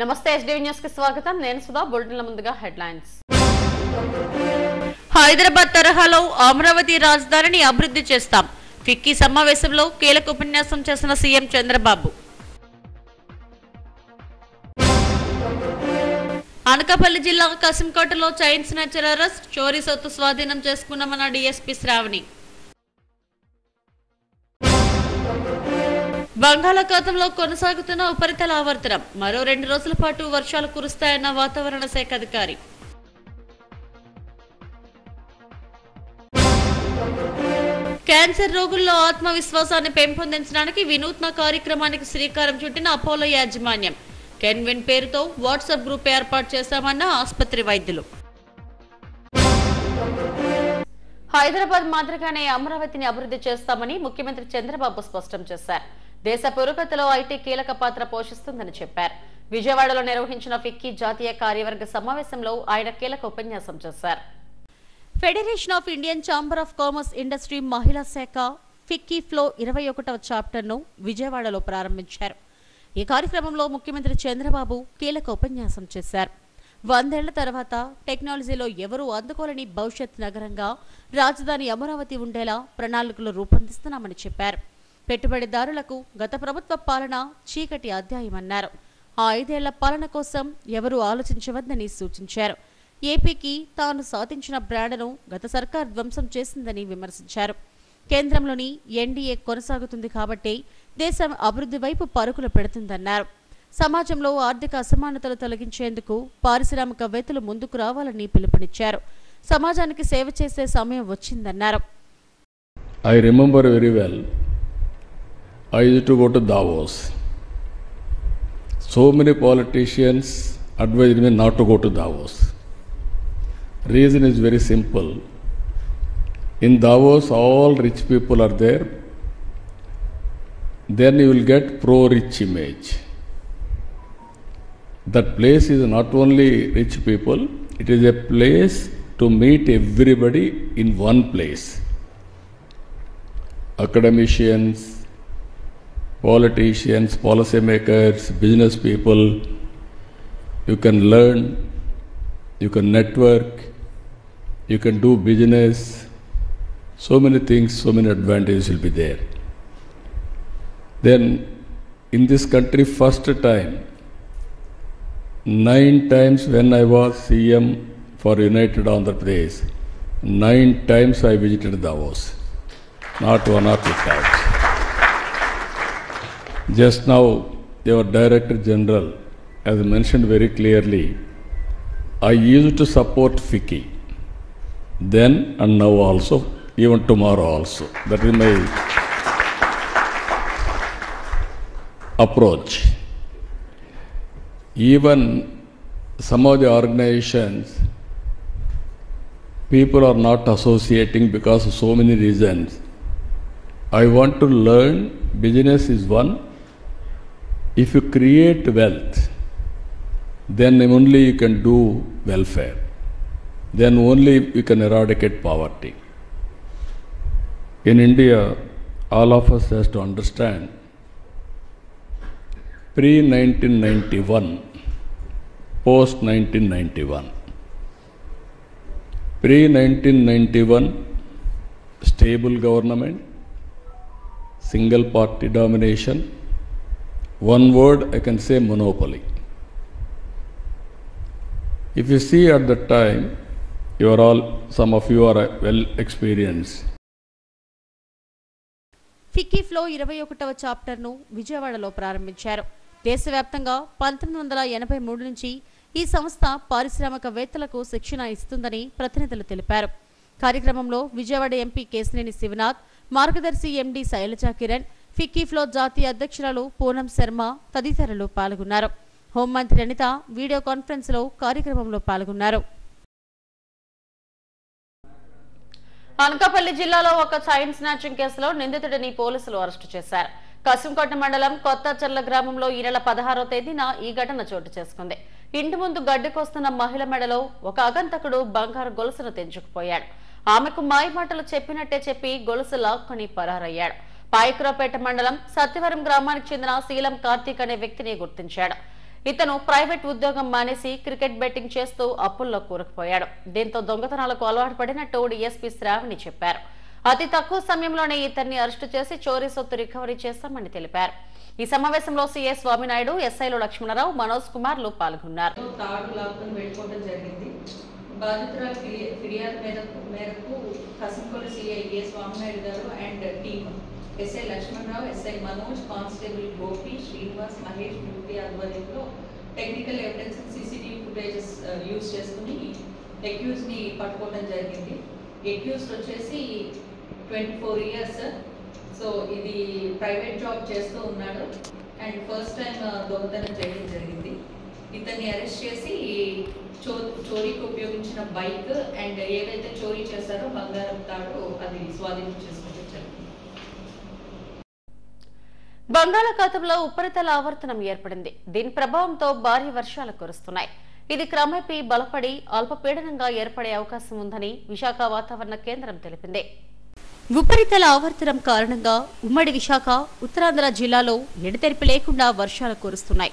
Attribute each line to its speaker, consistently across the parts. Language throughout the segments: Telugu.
Speaker 1: నమస్తే ఎస్డీవీ న్యూస్ కి స్వాగతం నేను సుధా బులెటిన్ల ముందుగా హెడ్లైన్స్
Speaker 2: హైదరాబాద్ తరహాలో అమరావతి రాజధానిని అభివృద్ధి చేస్తాం ఫిక్కీ సమావేశంలో కీలక ఉపన్యాసం చేసిన సీఎం చంద్రబాబు అనకాపల్లి జిల్లా కసింకోటలో చైన్ స్నాచర్ అరెస్ట్ చోరీ సొత్తు స్వాధీనం చేసుకున్నామన్న డీఎస్పీ శ్రావణి బంగాళాఖాతంలో కొనసాగుతున్న ఉపరితల ఆవర్తనం మరో 2 రోజుల పాటు వర్షాలు కురుస్తాయన్న వాతావరణ శాఖ అధికారి క్యాన్సర్ రోగుల్లో ఆత్మవిశ్వాసాన్ని పెంపొందించడానికి వినూత్న కార్యక్రమానికి శ్రీకారం చుట్టిన అపోలో యాజమాన్యం కెన్విన్ పేరుతో వాట్సాప్ గ్రూప్ ఏర్పాటు చేశామన్న ఆసుపత్రి వైద్యులు
Speaker 1: హైదరాబాద్ మాదిరిగానే అమరావతిని అభివృద్ధి చేస్తామని ముఖ్యమంత్రి చంద్రబాబు స్పష్టం చేశారు. దేశ పురోగతిలో ఐటీ కీలక పాత్ర పోషిస్తుందని చెప్పారు. విజయవాడలో నిర్వహించిన ఫిక్కీ జాతీయ కార్యవర్గ సమావేశంలో ఆయన కీలక ఉపన్యాసం చేశారు.
Speaker 2: Federation of Indian chamber of commerce industry మహిళా శాఖ ఫిక్కీ ఫ్లో 21వ చాప్టర్ను విజయవాడలో ప్రారంభించారు. ఈ కార్యక్రమంలో ముఖ్యమంత్రి చంద్రబాబు కీలక ఉపన్యాసం చేశారు. 100 ఏళ్ల తర్వాత టెక్నాలజీలో ఎవరూ అందుకోలేని భవిష్యత్ నగరంగా రాజధాని అమరావతి ఉండేలా ప్రణాళికలు రూపొందిస్తున్నామని చెప్పారు. పెట్టుబడిదారులకు గత ప్రభుత్వ పాలన చీకటి అధ్యాయమన్నారు. ఆ 5 ఏళ్ల పాలన కోసం ఎవరూ ఆలోచించవద్దని సూచించారు. ఏపీకి తాను సాధించిన బ్రాండ్ను గత సర్కార్ ధ్వంసం చేసిందని విమర్శించారు. కేంద్రంలోని ఎన్డీఏ కొనసాగుతుంది కాబట్టి దేశం అభివృద్ధి వైపు పరుగులు పెడుతుందన్నారు. సమాజంలో ఆర్థిక అసమానతలు తొలగించేందుకు పారిశ్రామికవేత్తలు ముందుకు రావాలని పిలుపునిచ్చారు. సమాజానికి సేవ చేసే సమయం వచ్చిందన్నారు.
Speaker 3: I remember very well, I used to go to Davos. So many politicians advised me not to go to Davos. Reason is very simple. In Davos, all rich people are there. Then you will get pro-rich image. That place is not only rich people, it is a place to meet everybody in one place. Academicians, politicians, policymakers, business people, you can learn, you can network, you can do business, so many things, so many advantages will be there. Then in this country, first time, 9 times when I was CM for United Andhra Pradesh, 9 times I visited Davos, not 1 or 2 times. Just now, your Director General has mentioned very clearly, I used to support FICCI, then and now also, even tomorrow also. That is my approach. Even some of the organizations, people are not associating because of so many reasons. I want to learn business is one. If you create wealth, then only you can do welfare. Then only you can eradicate poverty. In India, all of us has to understand, pre-1991, post-1991. Pre-1991, stable government, single party domination, one word I can say monopoly. If you see at that time, you are all, some of you are well experienced.
Speaker 2: FICCI flow 21వ చాప్టర్ను విజయవాడలో ప్రారంభించారు. దేశవ్యాప్తంగా 1983 నుంచి ఈ సంస్థ పారిశ్రామికవేత్తలకు శిక్షణ ఇస్తుందని ప్రతినిధులు తెలిపారు. కార్యక్రమంలో విజయవాడ ఎంపీ కేశినేని శివనాథ్, మార్గదర్శి ఎండీ శైలజా కిరణ్, ఫిక్కీ ఫ్లో జాతీయ అధ్యక్షురాలు పూనం శర్మ తదితరులు పాల్గొన్నారు. హోంమంత్రి అనిత వీడియో కాన్ఫరెన్స్ లో కార్యక్రమంలో పాల్గొన్నారు.
Speaker 1: అనకాపల్లి జిల్లాలో ఒక చైన్ స్నాచింగ్ కేసులో నిందితుడిని పోలీసులు అరెస్టు చేశారు. కసింకోట మండలం కొత్తచర్ల గ్రామంలో ఈ నెల 16వ తేదీన ఈ ఘటన చోటు చేసుకుంది. ఇంటి ముందు గడ్డికొస్తున్న మహిళ మెడలో ఒక ఆగంతకుడు బంగారు గొలుసును తెంచుకుపోయాడు. ఆమెకు మాయమాటలు చెప్పినట్టే చెప్పి గొలుసు లాక్కొని పరారయ్యాడు. పాయకురాపేట మండలం సత్యవరం గ్రామానికి చెందిన శీలం కార్తీక్ అనే వ్యక్తిని గుర్తించాడు. ఇతను ప్రైవేట్ ఉద్యోగం మానేసి క్రికెట్ బెట్టింగ్ చేస్తూ అప్పుల్లో కూరుకుపోయాడు. దీంతో దొంగతనాలకు అలవాటు పడినట్టు డీఎస్పీ శ్రావణి చెప్పారు. అతి తక్కువ సమయంలోనే ఇతన్ని అరెస్టు చేసి చోరీ సొత్తు రికవరీ చేస్తామని తెలిపారు. ఈ సమావేశంలో సీఏ స్వామినాయుడు, ఎస్ఐలు లక్ష్మణరావు, మనోజ్ కుమార్లు పాల్గొన్నారు.
Speaker 4: బాధితురాల ఫిర్యాదు మేరకు కసింకోట సిఐ ఏ స్వామినాయుడు గారు and team SI Lakshmanarao, SI Manoj, constable Gopi, Srinivas, Mahesh, Beauty ఆధ్వర్యంలో technical evidence CCTV footages use చేసుకుని అక్యూజ్ ని పట్టుకోవడం జరిగింది. అక్యూజ్డ్ వచ్చేసి 24 years. సో ఇది ప్రైవేట్ జాబ్ చేస్తూ ఉన్నాడు అండ్ ఫస్ట్ టైం దొంగతనం చేయడం జరిగింది. ఇతన్ని అరెస్ట్ చేసి చోరీకి ఉపయోగించిన బైక్ అండ్ ఏదైతే చోరీ చేశారో బంగారం తాడు అది స్వాధీనం చేసుకోవడం జరిగింది.
Speaker 1: బంగాళాఖాతంలో ఉపరితల ఆవర్తనం ఏర్పడింది. దీని ప్రభావంతో భారీ వర్షాలు కురుస్తున్నాయి. ఇది క్రమేపీ బలపడి అల్పపీడనంగా ఏర్పడే అవకాశం ఉందని విశాఖ వాతావరణ కేంద్రం తెలిపింది.
Speaker 2: ఉపరితల ఆవర్తనం కారణంగా ఉమ్మడి విశాఖ, ఉత్తరాంధ్ర జిల్లాలో ఎడతెరిపి లేకుండా వర్షాలు కురుస్తున్నాయి.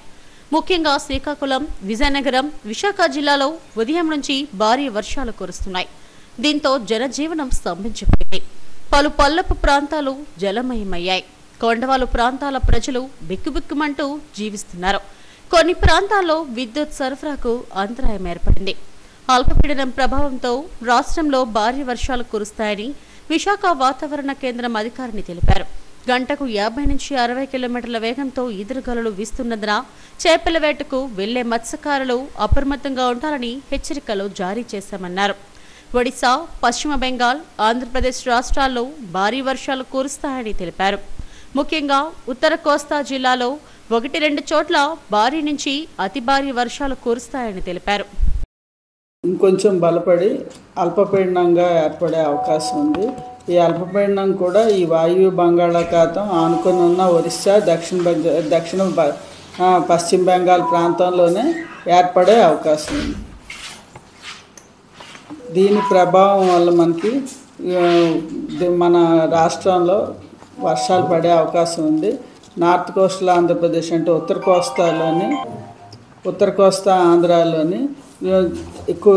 Speaker 2: ముఖ్యంగా శ్రీకాకుళం, విజయనగరం, విశాఖ జిల్లాలో ఉదయం నుంచి భారీ వర్షాలు కురుస్తున్నాయి. దీంతో జనజీవనం స్తంభించిపోయింది. పలు పల్లపు ప్రాంతాలు జలమయమయ్యాయి. కొండవాలు ప్రాంతాల ప్రజలు బిక్కుబిక్కుమంటూ జీవిస్తున్నారు. కొన్ని ప్రాంతాల్లో విద్యుత్ సరఫరాకు అంతరాయం ఏర్పడింది. అల్పపీడనం ప్రభావంతో రాష్ట్రంలో భారీ వర్షాలు కురుస్తాయని విశాఖ వాతావరణ కేంద్రం అధికారిని తెలిపారు. గంటకు 50 నుంచి 60 కిలోమీటర్ల వేగంతో ఈదురుగాలులు వీస్తున్నందున చేపల వేటకు వెళ్లే మత్స్యకారులు అప్రమత్తంగా ఉండాలని హెచ్చరికలు జారీ చేశామన్నారు. ఒడిశా, పశ్చిమ బెంగాల్, ఆంధ్రప్రదేశ్ రాష్ట్రాల్లో భారీ వర్షాలు కురుస్తాయని తెలిపారు. ముఖ్యంగా ఉత్తర కోస్తా జిల్లాలో 1-2 చోట్ల భారీ నుంచి అతి భారీ వర్షాలు కురుస్తాయని తెలిపారు.
Speaker 5: ఇంకొంచెం బలపడి అల్పపీడనంగా ఏర్పడే అవకాశం ఉంది. ఈ అల్పపీడనం కూడా ఈ వాయువ్య బంగాళాఖాతం ఆనుకొని ఉన్న ఒరిస్సా, దక్షిణ పశ్చిమ బెంగాల్ ప్రాంతంలోనే ఏర్పడే అవకాశం ఉంది. దీని ప్రభావం వల్ల మనకి మన రాష్ట్రంలో వర్షాలు పడే అవకాశం ఉంది. నార్త్ కోస్టల్ ఆంధ్రప్రదేశ్ అంటే ఉత్తర కోస్తా ఆంధ్రాలోని ఎక్కువ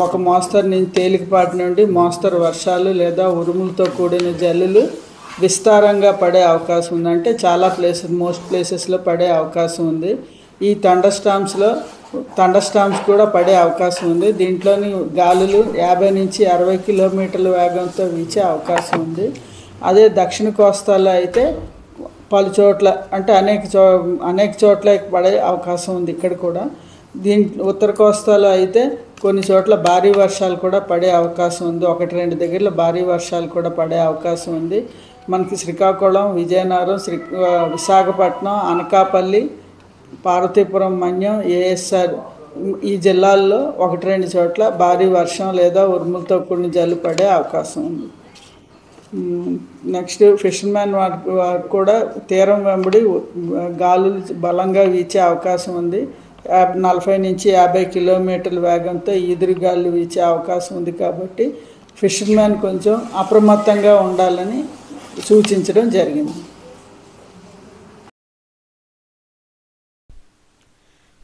Speaker 5: ఒక మోస్తరు నుంచి తేలికపాటి నుండి మోస్తరు వర్షాలు లేదా ఉరుములతో కూడిన జల్లులు విస్తారంగా పడే అవకాశం ఉంది. అంటే చాలా మోస్ట్ ప్లేసెస్లో పడే అవకాశం ఉంది. ఈ థండర్ స్టార్మ్స్ కూడా పడే అవకాశం ఉంది. దీంట్లోని గాలులు 50 నుంచి 60 కిలోమీటర్ల వేగంతో వీచే అవకాశం ఉంది. అదే దక్షిణ కోస్తాలో అయితే పలు చోట్ల అంటే అనేక చోట్ల పడే అవకాశం ఉంది. ఇక్కడ కూడా ఉత్తర కోస్తాలో అయితే కొన్ని చోట్ల భారీ వర్షాలు కూడా పడే అవకాశం ఉంది. 1-2 దగ్గరలో భారీ వర్షాలు కూడా పడే అవకాశం ఉంది. మనకి శ్రీకాకుళం, విజయనగరం, విశాఖపట్నం, అనకాపల్లి, పార్వతీపురం, మన్యం, ఏఎస్ఆర్ ఈ జిల్లాల్లో 1-2 చోట్ల భారీ వర్షం లేదా ఉరుములతో కూడిన జల్లు పడే అవకాశం ఉంది. నెక్స్ట్ ఫిషర్మ్యాన్ వారికి కూడా తీరం వెంబడి గాలులు బలంగా వీచే అవకాశం ఉంది. 40 నుంచి 50 కిలోమీటర్ల వేగంతో ఈదురుగాలు వీచే అవకాశం ఉంది. కాబట్టి ఫిషర్మ్యాన్ కొంచెం అప్రమత్తంగా ఉండాలని సూచించడం జరిగింది.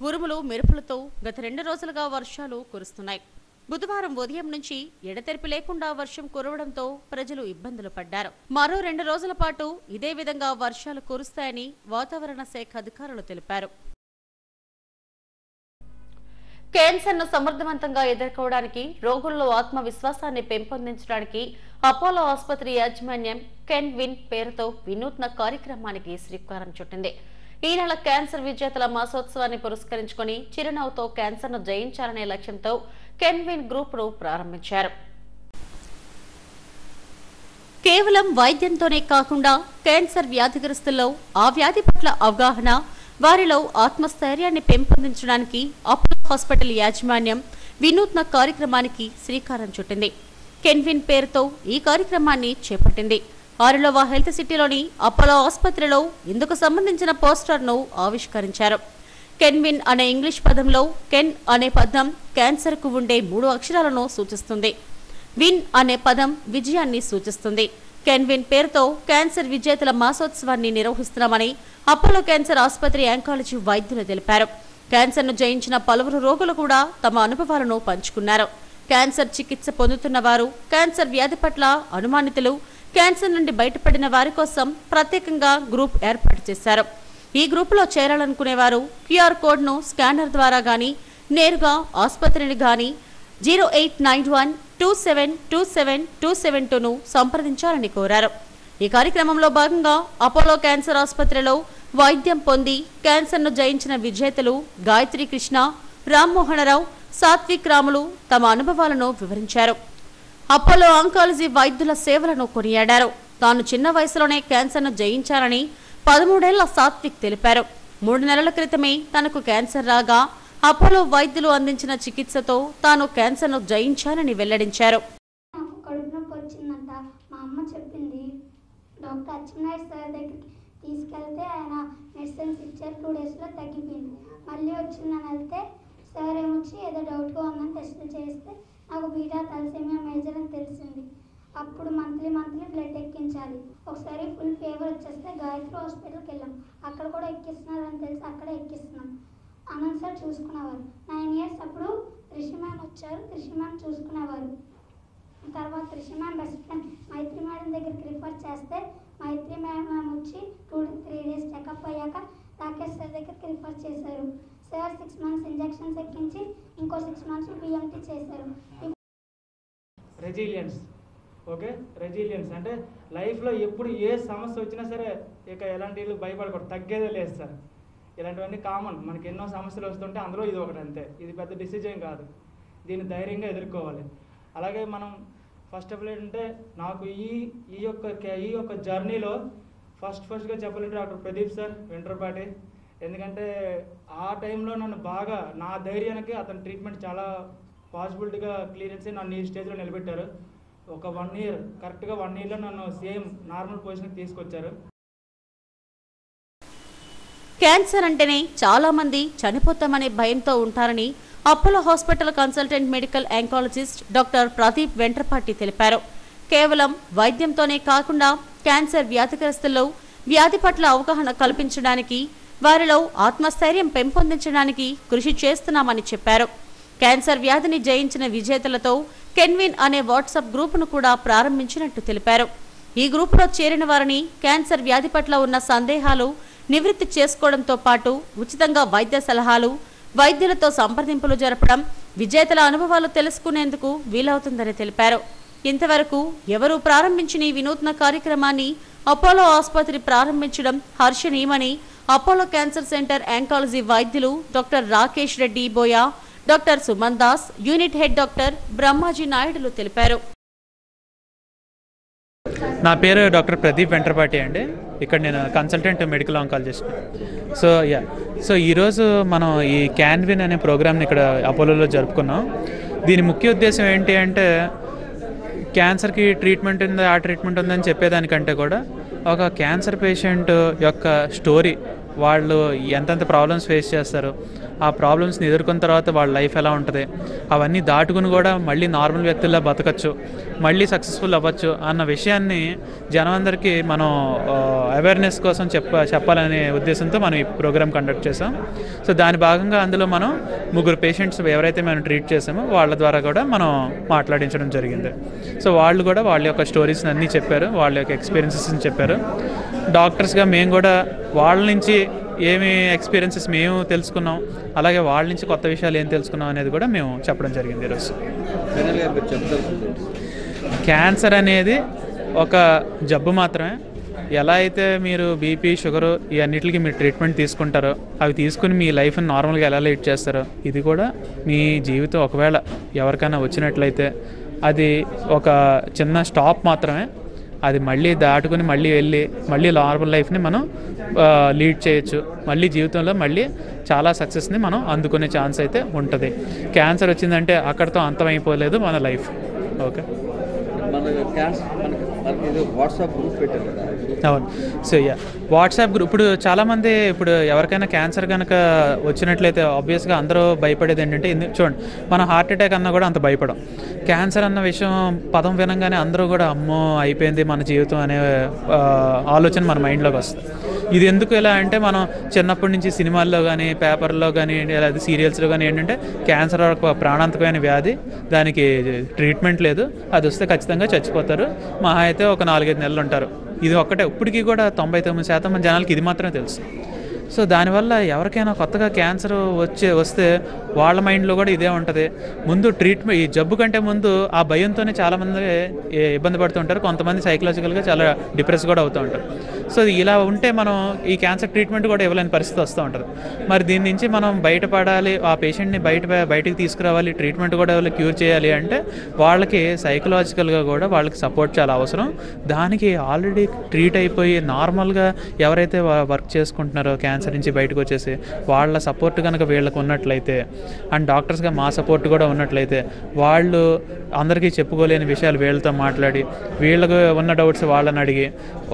Speaker 2: ఉరుములు, మెరుపులతో గత 2 రోజులుగా వర్షాలు కురుస్తున్నాయి. బుధవారం ఉదయం నుంచి ఎడతెరిపి లేకుండా వర్షం కురవడంతో ప్రజలు ఇబ్బందులు పడ్డారు. మరో 2 రోజుల పాటు ఇదే విధంగా వర్షాలు కురుస్తాయని వాతావరణ శాఖ అధికారులు తెలిపారు.
Speaker 1: క్యాన్సర్ను సమర్థవంతంగా ఎదుర్కోవడానికి, రోగుల్లో ఆత్మవిశ్వాసాన్ని పెంపొందించడానికి అపోలో ఆసుపత్రి యాజమాన్యం కెన్ విన్ పేరుతో వినూత్న కార్యక్రమానికి శ్రీకారం చుట్టింది. ఈ నెల క్యాన్సర్ విజేతల మాసోత్సవాన్ని పురస్కరించుకుని చిరునవ్వుతో క్యాన్సర్ను జయించాలనే లక్ష్యంతో కెన్ విన్ గ్రూప్ను ప్రారంభించారు.
Speaker 2: కేవలం వైద్యంతోనే కాకుండా క్యాన్సర్ వ్యాధిగ్రస్తుల్లో ఆ వ్యాధి పట్ల అవగాహన, వారిలో ఆత్మస్థైర్యాన్ని పెంపొందించడానికి అపోలో హాస్పిటల్ యాజమాన్యం వినూత్న కార్యక్రమానికి శ్రీకారం చుట్టింది. కెన్ విన్ పేరుతో ఈ కార్యక్రమాన్ని చేపట్టింది. 6వ హెల్త్ సిటీలోని అపోలో ఆసుపత్రిలో ఇందుకు సంబంధించిన పోస్టర్ను ఆవిష్కరించారు. కెన్ విన్ అనే ఇంగ్లీష్ పదంలో కెన్ అనే పదం క్యాన్సర్కు ఉండే 3 అక్షరాలను సూచిస్తుంది. విన్ అనే పదం విజయాన్ని సూచిస్తుంది. కెన్ విన్ పేరుతో క్యాన్సర్ విజేతల మాసోత్సవాన్ని నిర్వహిస్తున్నామని అపోలో క్యాన్సర్ ఆసుపత్రి ఆంకాలజీ వైద్యులు తెలిపారు. క్యాన్సర్ను జయించిన పలువురు రోగులు కూడా తమ అనుభవాలను పంచుకున్నారు. క్యాన్సర్ చికిత్స పొందుతున్న వారు, క్యాన్సర్ వ్యాధి పట్ల అనుమానితులు, క్యాన్సర్ నుండి బయటపడిన వారి కోసం ప్రత్యేకంగా గ్రూప్ ఏర్పాటు చేశారు. ఈ గ్రూపులో చేరాలనుకునేవారు QR కోడ్ను స్కానర్ ద్వారా గానీ నేరుగా ఆసుపత్రిని గానీ 0891272722ను సంప్రదించాలని కోరారు. ఈ కార్యక్రమంలో భాగంగా అపోలో క్యాన్సర్ ఆసుపత్రిలో వైద్యం పొంది క్యాన్సర్ను జయించిన విజేతలు గాయత్రి కృష్ణ, రామ్మోహనరావు, సాత్విక్ రాములు తమ అనుభవాలను వివరించారు. అపోలో ఆంకాలజీ వైద్యుల సేవలను కొనియాడారు. తాను చిన్న వయసులోనే క్యాన్సర్ను జయించారని 13 ఏళ్ల సాత్విక్ తెలిపారు. 3 నెలల క్రితమే తనకు క్యాన్సర్ రాగా అపోలో వైద్యులు అందించిన చికిత్సతో తాను క్యాన్సర్ను జయించానని వెల్లడించారు.
Speaker 6: నాకు కడుపు నొప్పి వచ్చిందంట. మా అమ్మ చెప్పింది. డాక్టర్ అచ్చెన్నాయుడు సార్ దగ్గరికి తీసుకెళ్తే ఆయన మెడిసిన్స్ ఇచ్చారు. 2 డేస్లో తగ్గిపోయింది. మళ్ళీ వచ్చిందని వెళ్తే సార్ ఏమొచ్చి ఏదో డౌట్గా ఉందని టెస్టులు చేస్తే నాకు బీటా తలసేమియా మేజర్ అని తెలిసింది. అప్పుడు మంత్లీ బ్లడ్ ఎక్కించాలి. ఒకసారి ఫుల్ ఫీవర్ వచ్చేస్తే గాయత్రి హాస్పిటల్కి వెళ్ళాం. అక్కడ కూడా ఎక్కిస్తున్నారని తెలిసి అక్కడే ఎక్కిస్తున్నాం. ఆనంద్ సార్ చూసుకునేవారు. 9 ఇయర్స్ అప్పుడు రిషి మ్యామ్ వచ్చారు. రిషి మ్యామ్ చూసుకునేవారు. తర్వాత రిషి మ్యామ్ బెస్ట్ ఫ్రెండ్ మైత్రి మేడం దగ్గరికి రిఫర్ చేస్తే మైత్రి మ్యామ్ వచ్చి 2-3 డేస్ చెకప్ అయ్యాక రాకేష్ సార్ దగ్గరికి రిఫర్ చేశారు. సార్ 6 మంత్స్ ఇంజెక్షన్స్ ఎక్కించి ఇంకో 6 మంత్స్ BMT చేశారు.
Speaker 7: రెజిలియన్స్ ఓకే, రెజిలియన్స్ అంటే లైఫ్లో ఎప్పుడు ఏ సమస్య వచ్చినా సరే ఇక ఎలాంటి భయపడకూడదు, తగ్గేదే లేదు సార్. ఇలాంటివన్నీ కామన్, మనకి ఎన్నో సమస్యలు వస్తుంటే అందులో ఇది ఒకటి అంతే. ఇది పెద్ద డిసిజన్ కాదు, దీన్ని ధైర్యంగా ఎదుర్కోవాలి. అలాగే మనం ఫస్ట్ ఆఫ్ ఆల్ ఏంటంటే నాకు ఈ యొక్క జర్నీలో ఫస్ట్గా చెప్పాలంటే డాక్టర్ ప్రదీప్ సార్ వెంట్రపాటి. ఎందుకంటే ఆ టైంలో నన్ను బాగా నా ధైర్యానికి అతని ట్రీట్మెంట్ చాలా పాసిబిలిటీగా క్లియరెన్స్ నన్ను ఈ స్టేజ్లో నిలబెట్టారు. ఒక 1 ఇయర్ కరెక్ట్గా 1 ఇయర్లో నన్ను సేమ్ నార్మల్ పొజిషన్కి తీసుకొచ్చారు.
Speaker 2: క్యాన్సర్ అంటేనే చాలా మంది చనిపోతామనే భయంతో ఉంటారని Apollo hospital consultant medical oncologist doctor Pradeep Ventrapati తెలిపారు. కేవలం వైద్యంతోనే కాకుండా క్యాన్సర్ వ్యాధిగ్రస్తుల్లో వ్యాధి పట్ల అవగాహన కల్పించడానికి, వారిలో ఆత్మస్థైర్యం పెంపొందించడానికి కృషి చేస్తున్నామని చెప్పారు. క్యాన్సర్ వ్యాధిని జయించిన విజేతలతో కెన్విన్ అనే వాట్సాప్ గ్రూపును కూడా ప్రారంభించినట్టు తెలిపారు. ఈ గ్రూపులో చేరిన వారిని క్యాన్సర్ వ్యాధి పట్ల ఉన్న సందేహాలు నివృత్తి చేసుకోవడంతో పాటు ఉచితంగా వైద్య సలహాలు, వైద్యులతో సంప్రదింపులు జరపడం, విజేతల అనుభవాలు తెలుసుకునేందుకు వీలవుతుందని తెలిపారు. ఇంతవరకు ఎవరూ ప్రారంభించిన ఈ వినూత్న కార్యక్రమాన్ని అపోలో ఆసుపత్రి ప్రారంభించడం హర్షణీయమని అపోలో క్యాన్సర్ సెంటర్ ఆంకాలజీ వైద్యులు doctor Rakesh Reddy buoy, doctor Suman Das, unit head doctor Brahmaji నాయుడులు తెలిపారు.
Speaker 8: నా పేరు డాక్టర్ ప్రదీప్ వెంట్రపాటి అండి. ఇక్కడ నేను కన్సల్టెంట్ మెడికల్ ఆంకాలజిస్ట్. సో ఈరోజు మనం ఈ క్యాన్విన్ అనే ప్రోగ్రామ్ని ఇక్కడ అపోలోలో జరుపుకున్నాం. దీని ముఖ్య ఉద్దేశం ఏంటి అంటే క్యాన్సర్కి ట్రీట్మెంట్ ఉంది, ఆ ట్రీట్మెంట్ ఉందని చెప్పేదానికంటే కూడా ఒక క్యాన్సర్ పేషెంట్ యొక్క స్టోరీ, వాళ్ళు ఎంతెంత ప్రాబ్లమ్స్ ఫేస్ చేస్తారు, ఆ ప్రాబ్లమ్స్ని ఎదుర్కొన్న తర్వాత వాళ్ళ లైఫ్ ఎలా ఉంటుంది, అవన్నీ దాటుకుని కూడా మళ్ళీ నార్మల్ వ్యక్తుల్లో బతకచ్చు, మళ్ళీ సక్సెస్ఫుల్ అవ్వచ్చు అన్న విషయాన్ని జనం మనం అవేర్నెస్ కోసం చెప్పాలనే ఉద్దేశంతో మనం ఈ ప్రోగ్రామ్ కండక్ట్ చేసాం. సో దాని భాగంగా అందులో మనం 3 పేషెంట్స్ ఎవరైతే మనం ట్రీట్ చేసామో వాళ్ళ ద్వారా కూడా మనం మాట్లాడించడం జరిగింది. సో వాళ్ళు కూడా వాళ్ళ యొక్క స్టోరీస్ని అన్నీ చెప్పారు, వాళ్ళ యొక్క ఎక్స్పీరియన్సెస్ని చెప్పారు. డాక్టర్స్గా మేము కూడా వాళ్ళ నుంచి ఏమి ఎక్స్పీరియన్సెస్ మేము తెలుసుకున్నాం, అలాగే వాళ్ళ నుంచి కొత్త విషయాలు ఏం తెలుసుకున్నాం అనేది కూడా మేము చెప్పడం జరిగింది ఈరోజు. క్యాన్సర్ అనేది ఒక జబ్బు మాత్రమే. ఎలా అయితే మీరు బీపీ, షుగరు ఈ అన్నిటికీ మీరు ట్రీట్మెంట్ తీసుకుంటారో, అవి తీసుకుని మీ లైఫ్ని నార్మల్గా ఎలా లీడ్ చేస్తారో, ఇది కూడా మీ జీవితం ఒకవేళ ఎవరికైనా వచ్చినట్లయితే అది ఒక చిన్న స్టాప్ మాత్రమే. అది మళ్ళీ దాటుకుని మళ్ళీ వెళ్ళి మళ్ళీ నార్మల్ లైఫ్ని మనం లీడ్ చేయొచ్చు. మళ్ళీ జీవితంలో మళ్ళీ చాలా సక్సెస్ని మనం అందుకునే ఛాన్స్ అయితే ఉంటుంది. క్యాన్సర్ వచ్చిందంటే అక్కడితో అంతమైపోలేదు మన లైఫ్. ఓకే, అవును. సో వాట్సాప్ గ్రూప్ ఇప్పుడు చాలామంది ఇప్పుడు ఎవరికైనా క్యాన్సర్ కనుక వచ్చినట్లయితే ఆబ్వియస్గా అందరూ భయపడేది ఏంటంటే, చూడండి మనం హార్ట్ అటాక్ అన్నా కూడా అంత భయపడం. క్యాన్సర్ అన్న విషయం పదం వినంగానే అందరూ కూడా అమ్మో అయిపోయింది మన జీవితం అనే ఆలోచన మన మైండ్లోకి వస్తుంది. ఇది ఎందుకు ఎలా అంటే మనం చిన్నప్పటి నుంచి సినిమాల్లో కానీ పేపర్లో కానీ లేదా సీరియల్స్లో కానీ ఏంటంటే క్యాన్సర్ ఒక ప్రాణాంతకమైన వ్యాధి, దానికి ట్రీట్మెంట్ లేదు, అది వస్తే ఖచ్చితంగా చచ్చిపోతారు, మహా అయితే ఒక 4-5 నెలలు ఉంటారు. ఇది ఒక్కటే ఇప్పటికీ కూడా 99% మంది జనాలకి ఇది మాత్రమే తెలుసు. సో దానివల్ల ఎవరికైనా కొత్తగా క్యాన్సర్ వస్తే వాళ్ళ మైండ్లో కూడా ఇదే ఉంటుంది. ముందు ట్రీట్మెంట్, ఈ జబ్బు కంటే ముందు ఆ భయంతోనే చాలామంది ఇబ్బంది పడుతూ ఉంటారు. కొంతమంది సైకలాజికల్గా చాలా డిప్రెస్ కూడా అవుతూ ఉంటారు. సో ఇలా ఉంటే మనం ఈ క్యాన్సర్ ట్రీట్మెంట్ కూడా ఇవ్వలేని పరిస్థితి వస్తూ ఉంటుంది. మరి దీని నుంచి మనం బయటపడాలి, ఆ పేషెంట్ని బయటికి తీసుకురావాలి, ట్రీట్మెంట్ కూడా క్యూర్ చేయాలి అంటే వాళ్ళకి సైకలాజికల్గా కూడా వాళ్ళకి సపోర్ట్ చాలా అవసరం. దానికి ఆల్రెడీ ట్రీట్ అయిపోయి నార్మల్గా ఎవరైతే వర్క్ చేసుకుంటున్నారో క్యాన్సర్ నుంచి బయటకు వచ్చేసి వాళ్ళ సపోర్ట్ కనుక వీళ్ళకు ఉన్నట్లయితే, అండ్ డాక్టర్స్గా మా సపోర్ట్ కూడా ఉన్నట్లయితే, వాళ్ళు అందరికీ చెప్పుకోలేని విషయాలు వీళ్ళతో మాట్లాడి వీళ్ళకు ఉన్న డౌట్స్ వాళ్ళని అడిగి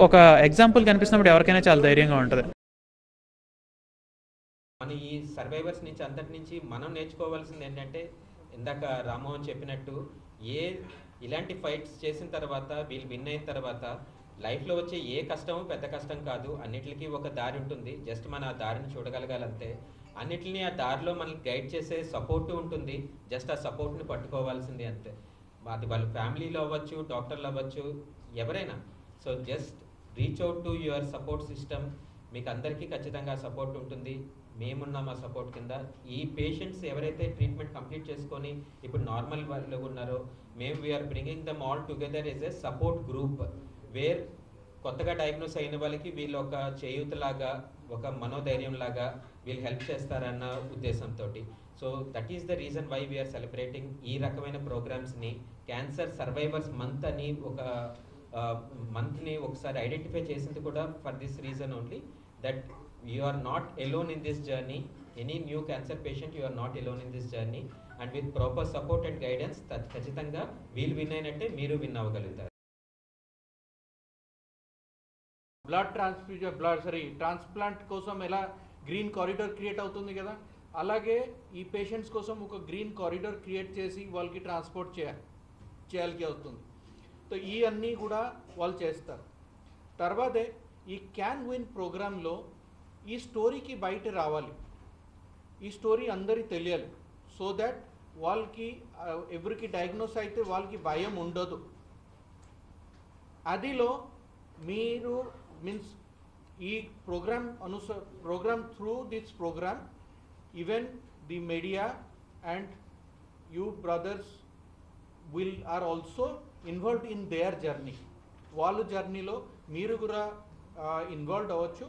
Speaker 8: ఒక ఎగ్జాంపుల్ కనిపిస్తున్నప్పుడు ఎవరికైనా చాలా ధైర్యంగా ఉంటుంది.
Speaker 9: మన ఈ సర్వైవర్స్ నుంచి అంతటి నుంచి మనం నేర్చుకోవాల్సింది ఏంటంటే, ఇందాక రామ్మోహన్ చెప్పినట్టు ఇలాంటి ఫైట్స్ చేసిన తర్వాత వీళ్ళు విన్ అయిన తర్వాత లైఫ్లో వచ్చే ఏ కష్టము పెద్ద కష్టం కాదు, అన్నిటికీ ఒక దారి ఉంటుంది. జస్ట్ మన ఆ దారిని చూడగలగాలంతే. అన్నిటిని ఆ దారిలో మనల్ని గైడ్ చేసే సపోర్ట్ ఉంటుంది, జస్ట్ ఆ సపోర్ట్ని పట్టుకోవాల్సింది అంతే. అది వాళ్ళ ఫ్యామిలీలో అవ్వచ్చు, డాక్టర్లు అవ్వచ్చు, ఎవరైనా. So just reach out to your support system. మీకు అందరికీ ఖచ్చితంగా సపోర్ట్ ఉంటుంది. మేమున్నాం ఆ సపోర్ట్ కింద. ఈ పేషెంట్స్ ఎవరైతే ట్రీట్మెంట్ కంప్లీట్ చేసుకొని ఇప్పుడు నార్మల్ వాళ్ళు ఉన్నారో, మేము we're bringing them all together as a support group, where కొత్తగా డయాగ్నోస్ అయిన వాళ్ళకి వీళ్ళు ఒక చేయూతలాగా, ఒక మనోధైర్యం లాగా వీళ్ళు హెల్ప్ చేస్తారన్న ఉద్దేశంతో. So that is the reason why we're celebrating ఈ రకమైన ప్రోగ్రామ్స్ని. క్యాన్సర్ సర్వైవర్స్ మంత్ అని ఒక మంత్ని ఒకసారి ఐడెంటిఫై చేసింది కూడా for this reason only, that you are not alone in this journey. Any new cancer patient you are not alone in this journey, and with proper support and guidance ఖచ్చితంగా వీళ్ళు విన్ అయినట్టే మీరు విన్ అవ్వగలుగుతారు.
Speaker 10: ట్రాన్స్ప్లాంట్ కోసం ఎలా గ్రీన్ కారిడార్ క్రియేట్ అవుతుంది కదా, అలాగే ఈ పేషెంట్స్ కోసం ఒక గ్రీన్ కారిడార్ క్రియేట్ చేసి వాళ్ళకి ట్రాన్స్పోర్ట్ చేయాల్సి అవుతుంది. సో ఈ అన్నీ కూడా వాళ్ళు చేస్తారు. తర్వాతే ఈ క్యాన్ విన్ ప్రోగ్రాంలో ఈ స్టోరీకి బయట రావాలి, ఈ స్టోరీ అందరికీ తెలియాలి. సో దట్ వాళ్ళకి ఎవరికి డయాగ్నోస్ అయితే వాళ్ళకి భయం ఉండదు. అదిలో మీరు మీన్స్ ఈ programme through this programme even the media and you brothers are also involved in their journey. వాళ్ళ జర్నీలో మీరు కూడా ఇన్వాల్వ్ అవ్వచ్చు.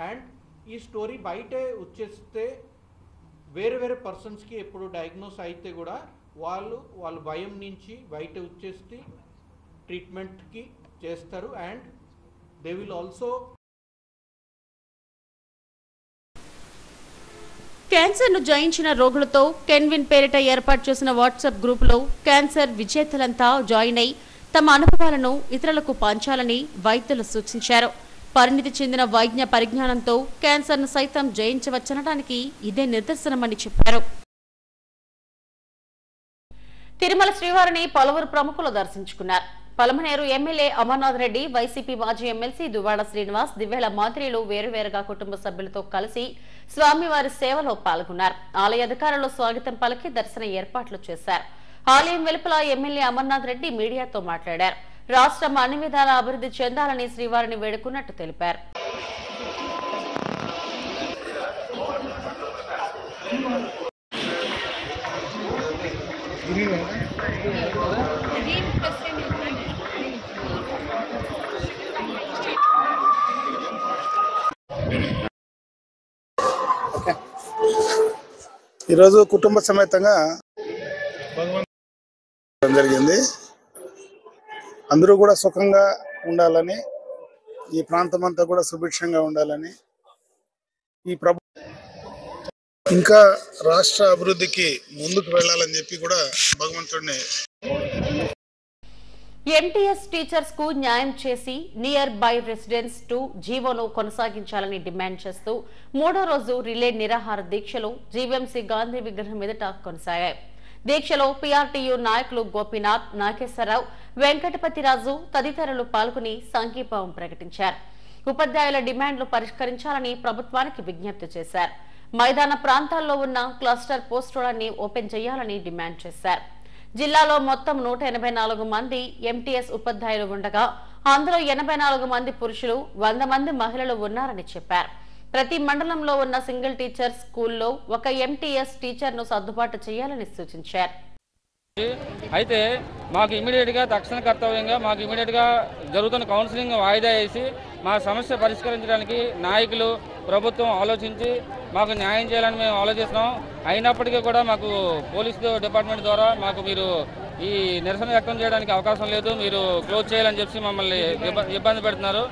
Speaker 10: అండ్ ఈ స్టోరీ బయటే వచ్చేస్తే వేరే పర్సన్స్కి ఎప్పుడు డయాగ్నోస్ అయితే కూడా వాళ్ళ భయం నుంచి బయట వచ్చేసి ట్రీట్మెంట్కి చేస్తారు. అండ్ దే విల్ ఆల్సో
Speaker 2: క్యాన్సర్ను జయించిన రోగులతో కెన్విన్ పేరిట ఏర్పాటు చేసిన వాట్సాప్ గ్రూపులో క్యాన్సర్ విజేతలంతా జాయిన్ అయి తమ అనుభవాలను ఇతరులకు పంచాలని వైద్యులు సూచించారు. పరిణితి చెందిన వైద్య పరిజ్ఞానంతో క్యాన్సర్ను సైతం జయించవచ్చనడానికి ఇదే నిదర్శనమని చెప్పారు.
Speaker 1: తిరుమల శ్రీవారిని పలువురు ప్రముఖులు దర్శించుకున్నారు. పలమనేరు ఎమ్మెల్యే అమర్నాథ్ రెడ్డి, వైసీపీ మాజీ ఎమ్మెల్సీ దువ్వాడ శ్రీనివాస్, దివ్వేల మంత్రులు వేరువేరుగా కుటుంబ సభ్యులతో కలిసి స్వామివారి సేవలో పాల్గొన్నారు. ఆలయ అధికారులు స్వాగతం పలికి దర్శన ఏర్పాట్లు చేశారు. ఆలయం వెలుపల ఎమ్మెల్యే అమర్నాథ్ రెడ్డి మీడియాతో మాట్లాడారు. రాష్ట్రం అన్ని విధాల అభివృద్ధి చెందాలని శ్రీవారిని వేడుకున్నట్టు తెలిపారు.
Speaker 11: ఈరోజు కుటుంబ సమేతంగా జరిగింది. అందరూ కూడా సుఖంగా ఉండాలని, ఈ ప్రాంతం అంతా కూడా సుభిక్షంగా ఉండాలని, ఈ ఇంకా రాష్ట్ర అభివృద్ధికి ముందుకు వెళ్ళాలని చెప్పి కూడా భగవంతుడిని.
Speaker 1: ఎంటీఎస్ టీచర్స్ కు న్యాయం చేసి నియర్ బై రెసిడెన్స్ టు జీవోను కొనసాగించాలని డిమాండ్ చేస్తూ 3వ రోజు రిలే నిరాహార దీక్షలు జీవీఎంసీ గాంధీ విగ్రహం ఎదుట కొనసాగాయి. దీక్షలో పీఆర్టీయూ నాయకులు గోపీనాథ్, నాగేశ్వరరావు, వెంకటపతిరాజు తదితరులు పాల్గొని సంఘీభావం ప్రకటించారు. ఉపాధ్యాయుల డిమాండ్లు పరిష్కరించాలని ప్రభుత్వానికి విజ్ఞప్తి చేశారు. మైదాన ప్రాంతాల్లో ఉన్న క్లస్టర్ పోస్టులన్నీ ఓపెన్ చేయాలని డిమాండ్ చేశారు. జిల్లాలో మొత్తం 184 మంది ఎంటీఎస్ ఉపాధ్యాయులు ఉండగా అందులో 84 మంది పురుషులు, 100 మంది మహిళలు ఉన్నారని చెప్పారు. ప్రతి మండలంలో ఉన్న సింగిల్ టీచర్ స్కూల్లో ఒక ఎంటీఎస్ టీచర్ను సర్దుబాటు చేయాలని సూచించారు.
Speaker 12: అయితే మాకు ఇమీడియట్గా తక్షణ కర్తవ్యంగా మాకు ఇమీడియట్గా జరుగుతున్న కౌన్సిలింగ్ వాయిదా వేసి మా సమస్య పరిష్కరించడానికి నాయకులు ప్రభుత్వం ఆలోచించి మాకు న్యాయం చేయాలని మేము ఆలోచిస్తున్నాం. అయినప్పటికీ కూడా మాకు పోలీసు డిపార్ట్మెంట్ ద్వారా మాకు మీరు ఈ నిరసన వ్యక్తం చేయడానికి అవకాశం లేదు, మీరు క్లోజ్ చేయాలని చెప్పి మమ్మల్ని ఇబ్బంది పెడుతున్నారు.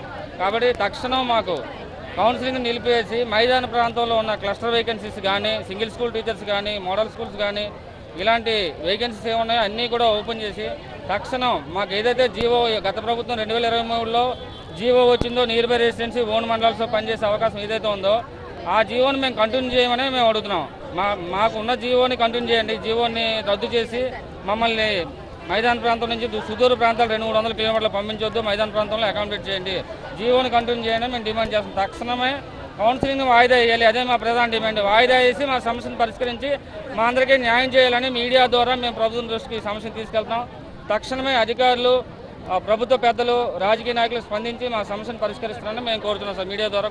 Speaker 12: కాబట్టి తక్షణం మాకు కౌన్సిలింగ్ నిలిపేసి మైదాన ప్రాంతంలో ఉన్న క్లస్టర్ వేకెన్సీస్ కానీ, సింగిల్ స్కూల్ టీచర్స్ కానీ, మోడల్ స్కూల్స్ కానీ ఇలాంటి వేకెన్సీస్ ఏమున్నాయో అన్నీ కూడా ఓపెన్ చేసి తక్షణం మాకు ఏదైతే జీవో గత ప్రభుత్వం 2023లో జీవో వచ్చిందో నియర్ బై రెసిడెన్సీ ఓన్ మండలాల్లో పనిచేసే అవకాశం ఏదైతే ఉందో ఆ జీవోని మేము కంటిన్యూ చేయమని మేము అడుగుతున్నాం. మాకు ఉన్న జీవోని కంటిన్యూ చేయండి. జీవోని రద్దు చేసి మమ్మల్ని మైదాన ప్రాంతం నుంచి సుదూర ప్రాంతాలు 200-300 కిలోమీటర్లు పంపించొద్దు, మైదాన ప్రాంతంలో అకామిడేట్ చేయండి, జీవోని కంటిన్యూ చేయండి మేము డిమాండ్ చేస్తాం. తక్షణమే కౌన్సిలింగ్ వాయిదా వేయాలి, అదే మా ప్రధాన డిమాండ్. వాయిదా వేసి మా సమస్యను పరిష్కరించి మా అందరికీ న్యాయం చేయాలని మీడియా ద్వారా మేము ప్రభుత్వం దృష్టికి ఈ సమస్యను తీసుకెళ్తాం. తక్షణమే అధికారులు, ప్రభుత్వ పెద్దలు, రాజకీయ నాయకులు స్పందించి మా సమస్యను పరిష్కరిస్తారని మేము కోరుతున్నాం సార్, మీడియా ద్వారా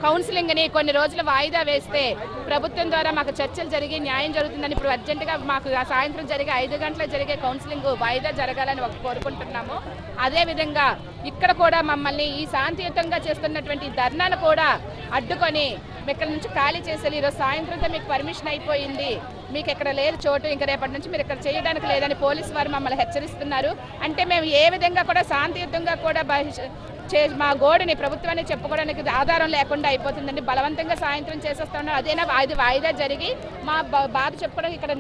Speaker 13: కౌన్సిలింగ్ని కొన్ని రోజులు వాయిదా వేస్తే ప్రభుత్వం ద్వారా మాకు చర్చలు జరిగి న్యాయం జరుగుతుందని ఇప్పుడు అర్జెంటుగా మాకు సాయంత్రం జరిగే 5 గంటలకు జరిగే కౌన్సిలింగ్ వాయిదా జరగాలని కోరుకుంటున్నాము. అదేవిధంగా ఇక్కడ కూడా మమ్మల్ని ఈ శాంతియుతంగా చేస్తున్నటువంటి ధర్నాను కూడా అడ్డుకొని ఇక్కడ నుంచి ఖాళీ చేసేది. ఈరోజు సాయంత్రంతో మీకు పర్మిషన్ అయిపోయింది, మీకు ఇక్కడ లేదు చోటు, ఇంకా రేపటి నుంచి మీరు ఇక్కడ చేయడానికి లేదని పోలీసు వారు మమ్మల్ని హెచ్చరిస్తున్నారు. అంటే మేము ఏ విధంగా కూడా శాంతియుతంగా కూడా మా గోడుని ప్రభుత్వాన్ని చెప్పుకోవడానికి ఆధారం లేకుండా అయిపోతుందండి. బలవంతంగా సాయంత్రం చేసేస్తున్నారు. అదేనా అది వాయిదా జరిగి మా బాధ చెప్పుకోవడానికి ఇక్కడ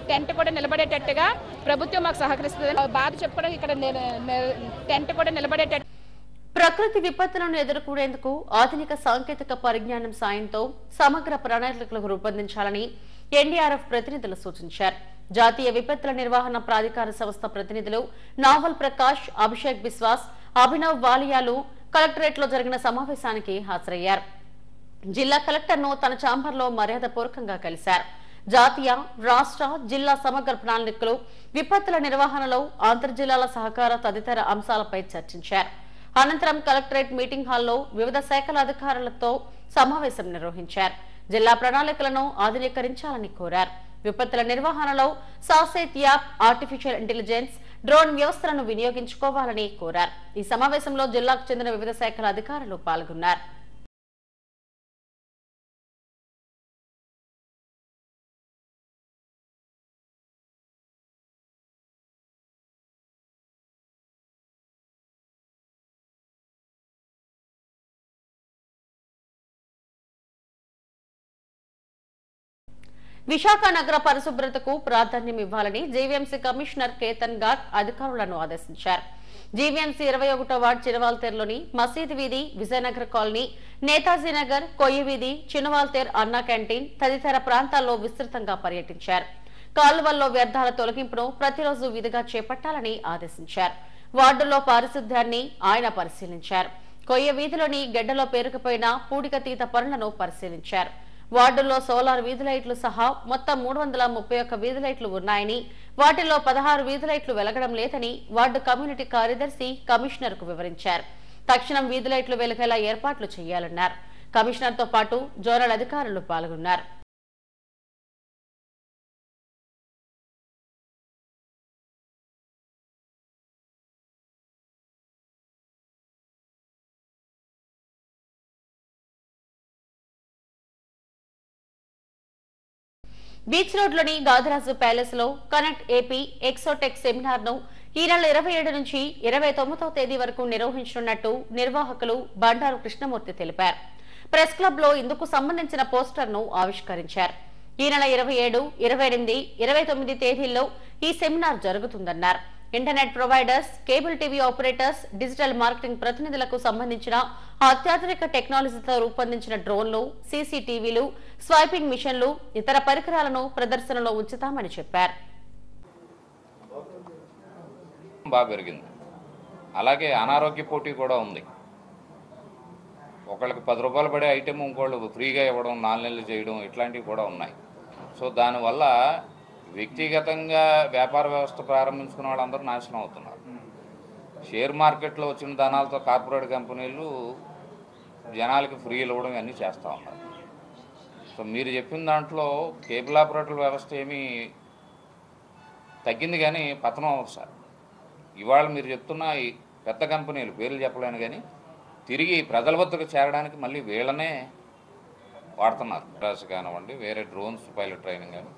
Speaker 13: టెంట్ కూడా నిలబడేటట్టుగా ప్రభుత్వం మాకు సహకరిస్తుంది. బాధ చెప్పుకోవడానికి ఇక్కడ టెంట్ కూడా నిలబడేటట్టు
Speaker 1: ప్రకృతి విపత్తులను ఎదుర్కొనేందుకు ఆధునిక సాంకేతిక పరిజ్ఞానం సాయంతో సమగ్ర ప్రణాళికలు రూపొందించాలని ఎన్డీఆర్ఎఫ్ ప్రతినిధులు సూచించారు. జాతీయ విపత్తుల నిర్వహణ ప్రాధికార సంస్థ ప్రతినిధులు నావల్ ప్రకాష్, అభిషేక్ బిశ్వాస్, అభినవ్ వాలియాలు కలెక్టరేట్లో జరిగిన సమావేశానికి హాజరయ్యారు. జిల్లా కలెక్టర్ను తన ఛాంబర్లో మర్యాదపూర్వకంగా కలిశారు. జాతీయ, రాష్ట్ర, జిల్లా సమగ్ర ప్రణాళికలు, విపత్తుల నిర్వహణలో అంతర్జిల్లాల సహకార తదితర అంశాలపై చర్చించారు. అనంతరం కలెక్టరేట్ మీటింగ్ హాల్లో వివిధ శాఖల అధికారులతో సమావేశం నిర్వహించారు. జిల్లా ప్రణాళికలను ఆధునీకరించాలని కోరారు. విపత్తుల నిర్వహణలో సాసేత్ యాప్, ఆర్టిఫిషియల్ ఇంటెలిజెన్స్, డ్రోన్ వ్యవస్థలను వినియోగించుకోవాలని కోరారు. ఈ సమావేశంలో జిల్లాకు చెందిన వివిధ శాఖల అధికారులు పాల్గొన్నారు. విశాఖ నగర పరిశుభ్రతకు ప్రాధాన్యం ఇవ్వాలని జీవీఎంసీ కమిషనర్ కేతన్ గార్గ్ అధికారులను ఆదేశించారు. జీవీఎంసీ 21వ వార్డు చినవాల్తేర్లోని మసీద్ వీధి, విజయనగర్ కాలనీ, నేతాజీ నగర్, కొయ్య వీధి, చినవాల్తేర్ అన్నా క్యాంటీన్ తదితర ప్రాంతాల్లో విస్తృతంగా పర్యటించారు. కాలువల్లో వ్యర్థాల తొలగింపును ప్రతిరోజు విధిగా చేపట్టాలని ఆదేశించారు. వార్డుల్లో పారిశుద్ధ్యాన్ని ఆయన పరిశీలించారు. కొయ్య వీధిలోని గెడ్డలో పేరుకుపోయిన పూడికతీత పనులను పరిశీలించారు. వార్డుల్లో సోలార్ వీధి లైట్లు సహా మొత్తం 331 వీధి లైట్లు ఉన్నాయని, వాటిలో 16 వీధి లైట్లు వెలగడం లేదని వార్డు కమ్యూనిటీ కార్యదర్శి కమిషనర్ కు వివరించారు. తక్షణం వీధి లైట్లు వెలిగేలా ఏర్పాట్లు చేయాలన్నారు. కమిషనర్ తో పాటు జోనల్ అధికారులు పాల్గొన్నారు. బీచ్ రోడ్లోని గాదరాజు ప్యాలెస్ లో కనెక్ట్ ఏపీ ఎక్సోటెక్ సెమినార్ ను ఈ నెల 27 నుంచి 29వ తేదీ వరకు నిర్వహించనున్నట్టు నిర్వాహకులు బండారు కృష్ణమూర్తి తెలిపారు. ప్రెస్ క్లబ్ లో ఇందుకు సంబంధించిన పోస్టర్ ను ఆవిష్కరించారు. ఈ నెల 27, 28, 29 తేదీల్లో ఈ సెమినార్ జరుగుతుందన్నారు. Internet providers, cable TV operators, digital marketing ప్రతినిధులకు సంబంధించిన అత్యాధునిక టెక్నాలజీతో రూపొందించిన డ్రోన్లు, సీసీటీవీలు, స్వైపింగ్ మిషన్లు, ఇతర పరికరాలను ప్రదర్శనలో ఉంచుతామని చెప్పారు.
Speaker 14: బాగా పెరిగింది. అలాగే అనారోగ్య పోటీ కూడా ఉంది. ఒకళ్ళకి 10 రూపాయలు పడే ఐటెం ఇంకోళ్ళు ఫ్రీగా ఇవ్వడం, 4 నెలలు చేయడం ఇట్లాంటివి కూడా ఉన్నాయి. సో దానివల్ల వ్యక్తిగతంగా వ్యాపార వ్యవస్థ ప్రారంభించుకున్న వాళ్ళందరూ నాశనం అవుతున్నారు. షేర్ మార్కెట్లో వచ్చిన ధనాలతో కార్పొరేట్ కంపెనీలు జనాలకి ఫ్రీలు ఇవ్వడం అన్నీ చేస్తూ ఉన్నారు. సో మీరు చెప్పిన దాంట్లో కేబుల్ ఆపరేటర్ల వ్యవస్థ ఏమీ తగ్గింది కానీ పతనం అవ్వదు సార్. ఇవాళ మీరు చెప్తున్న ఈ పెద్ద కంపెనీలు పేర్లు చెప్పలేను కానీ తిరిగి ప్రజల వద్దకు చేరడానికి మళ్ళీ వీళ్ళనే వాడుతున్నారు. డ్రాస్ కానివ్వండి, వేరే డ్రోన్స్ పైలట్ ట్రైనింగ్ కానీ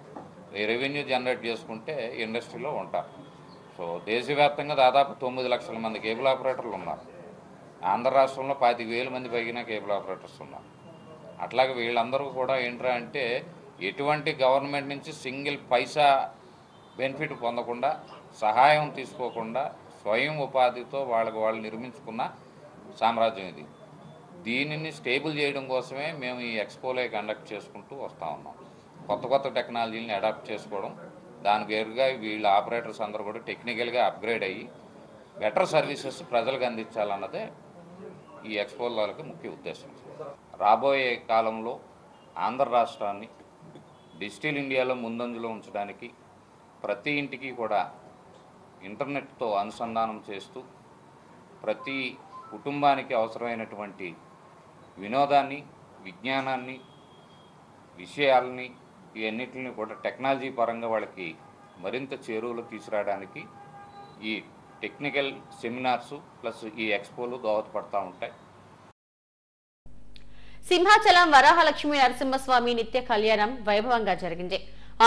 Speaker 14: రెవెన్యూ జనరేట్ చేసుకుంటే ఇండస్ట్రీలో ఉంటారు. సో దేశవ్యాప్తంగా దాదాపు 9 లక్షల మంది కేబుల్ ఆపరేటర్లు ఉన్నారు. ఆంధ్ర రాష్ట్రంలో 25,000 మంది పైన కేబుల్ ఆపరేటర్స్ ఉన్నారు. అట్లాగే వీళ్ళందరూ కూడా ఏంట్రా అంటే ఎటువంటి గవర్నమెంట్ నుంచి సింగిల్ పైసా బెనిఫిట్ పొందకుండా, సహాయం తీసుకోకుండా స్వయం ఉపాధితో వాళ్ళకి వాళ్ళు నిర్మించుకున్న సామ్రాజ్యం ఇది. దీనిని స్టేబుల్ చేయడం కోసమే మేము ఈ ఎక్స్పోలే కండక్ట్ చేసుకుంటూ వస్తూ ఉన్నాం. కొత్త కొత్త టెక్నాలజీని అడాప్ట్ చేసుకోవడం, దానికి ఎదురుగా వీళ్ళ ఆపరేటర్స్ అందరూ కూడా టెక్నికల్గా అప్గ్రేడ్ అయ్యి బెటర్ సర్వీసెస్ ప్రజలకు అందించాలన్నదే ఈ ఎక్స్పోలకి ముఖ్య ఉద్దేశం. రాబోయే కాలంలో ఆంధ్ర రాష్ట్రాన్ని డిజిటల్ ఇండియాలో ముందంజలో ఉంచడానికి ప్రతి ఇంటికి కూడా ఇంటర్నెట్తో అనుసంధానం చేస్తూ ప్రతి కుటుంబానికి అవసరమైనటువంటి వినోదాన్ని, విజ్ఞానాన్ని, విషయాలని ఇవన్నిటిని కూడా టెక్నాలజీ పరంగా వాళ్ళకి మరింత చేరువలో తీసుకురావడానికి ఈ టెక్నికల్ సెమినార్సు ప్లస్ ఈ ఎక్స్పోలు దోహదపడతా ఉంటాయి.
Speaker 1: సింహాచలం వరాహలక్ష్మి నరసింహస్వామి నిత్య కళ్యాణం వైభవంగా జరిగింది.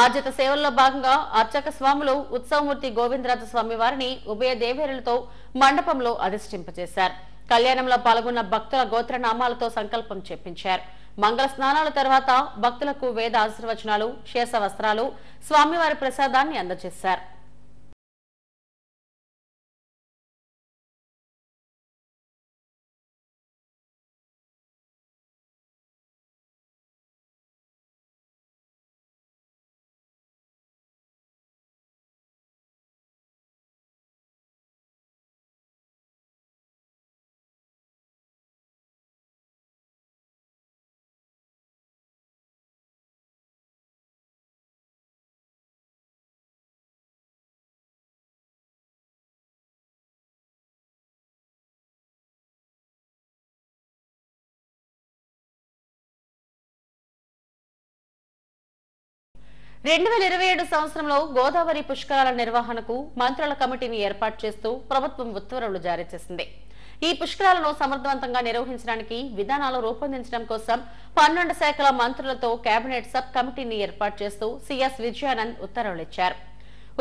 Speaker 1: ఆర్జిత సేవల్లో భాగంగా అర్చక స్వాములు ఉత్సవమూర్తి గోవిందరాజ స్వామి వారిని ఉభయ దేవేరులతో మండపంలో అధిష్ఠింపజేశారు. కళ్యాణంలో పాల్గొన్న భక్తుల గోత్రనామాలతో సంకల్పం చెప్పించారు. మంగళ స్నానాల తర్వాత భక్తులకు వేద ఆశీర్వచనాలు, శేష వస్త్రాలు, స్వామివారి ప్రసాదాన్ని అందజేశారు. సంవత్సరంలో గోదావరి పుష్కరాల నిర్వహణకు మంత్రుల కమిటీని ఏర్పాటు చేస్తూ ప్రభుత్వం ఉత్తర్వులు జారీ చేసింది. ఈ పుష్కరాలను సమర్థవంతంగా నిర్వహించడానికి విధానాలు రూపొందించడం కోసం 12 శాఖల మంత్రులతో కేబినెట్ సబ్ కమిటీని ఏర్పాటు చేస్తూ సిఎస్ విజయానంద్ ఉత్తర్వులిచ్చారు.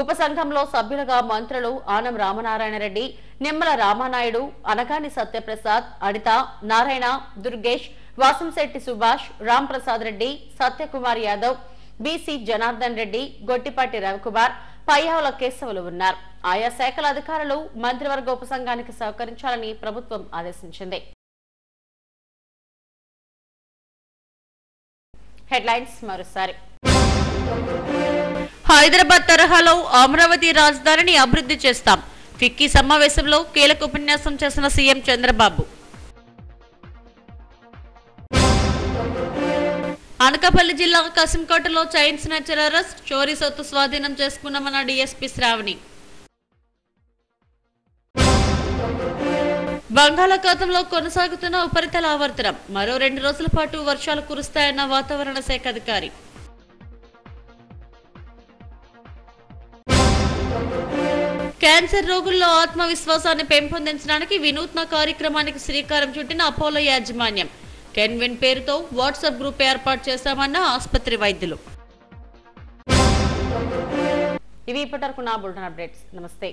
Speaker 1: ఉపసంఘంలో సభ్యులుగా మంత్రులు ఆనం రామనారాయణ రెడ్డి, నిమ్మల రామానాయుడు, అనగాని సత్యప్రసాద్, అడిత, నారాయణ, దుర్గేష్, వాసంశెట్టి సుభాష్, రామ్ ప్రసాద్ రెడ్డి, సత్యకుమార్ యాదవ్, బీసీ జనార్దన్ రెడ్డి, గొట్టిపాటి రవికుమార్, పయ్యావుల కేశవులు ఉన్నారు. ఆయా శాఖల అధికారులు మంత్రివర్గ ఉపసంఘానికి సహకరించాలని ప్రభుత్వం ఆదేశించింది. హెడ్లైన్స్ మరోసారి.
Speaker 2: హైదరాబాద్ తరహాలో అమరావతి రాజధానిని అభివృద్ధి చేస్తాం. ఫిక్కీ సమావేశంలో కీలక ఉపన్యాసం చేసిన సీఎం చంద్రబాబు. అనకాపల్లి జిల్లా కసింకోటలో చైన్ స్నాచర్ అరెస్ట్, చోరీ సొత్తు స్వాధీనం చేసుకున్నామన్న డీఎస్పీ శ్రావణి. బంగాళాఖాతంలో కొనసాగుతున్న ఉపరితల ఆవర్తనం, మరో 2 రోజుల పాటు వర్షాలు కురుస్తాయన్న వాతావరణ శాఖ అధికారి. క్యాన్సర్ రోగుల్లో ఆత్మవిశ్వాసాన్ని పెంపొందించడానికి వినూత్న కార్యక్రమానికి శ్రీకారం చుట్టిన అపోలో యాజమాన్యం. కెన్విన్ పేరుతో వాట్సాప్ గ్రూప్ ఏర్పాటు చేశామన్న ఆసుపత్రి వైద్యులు.
Speaker 1: ఇవి ఇప్పటివరకు నా బులెటిన్ అప్డేట్స్. నమస్తే.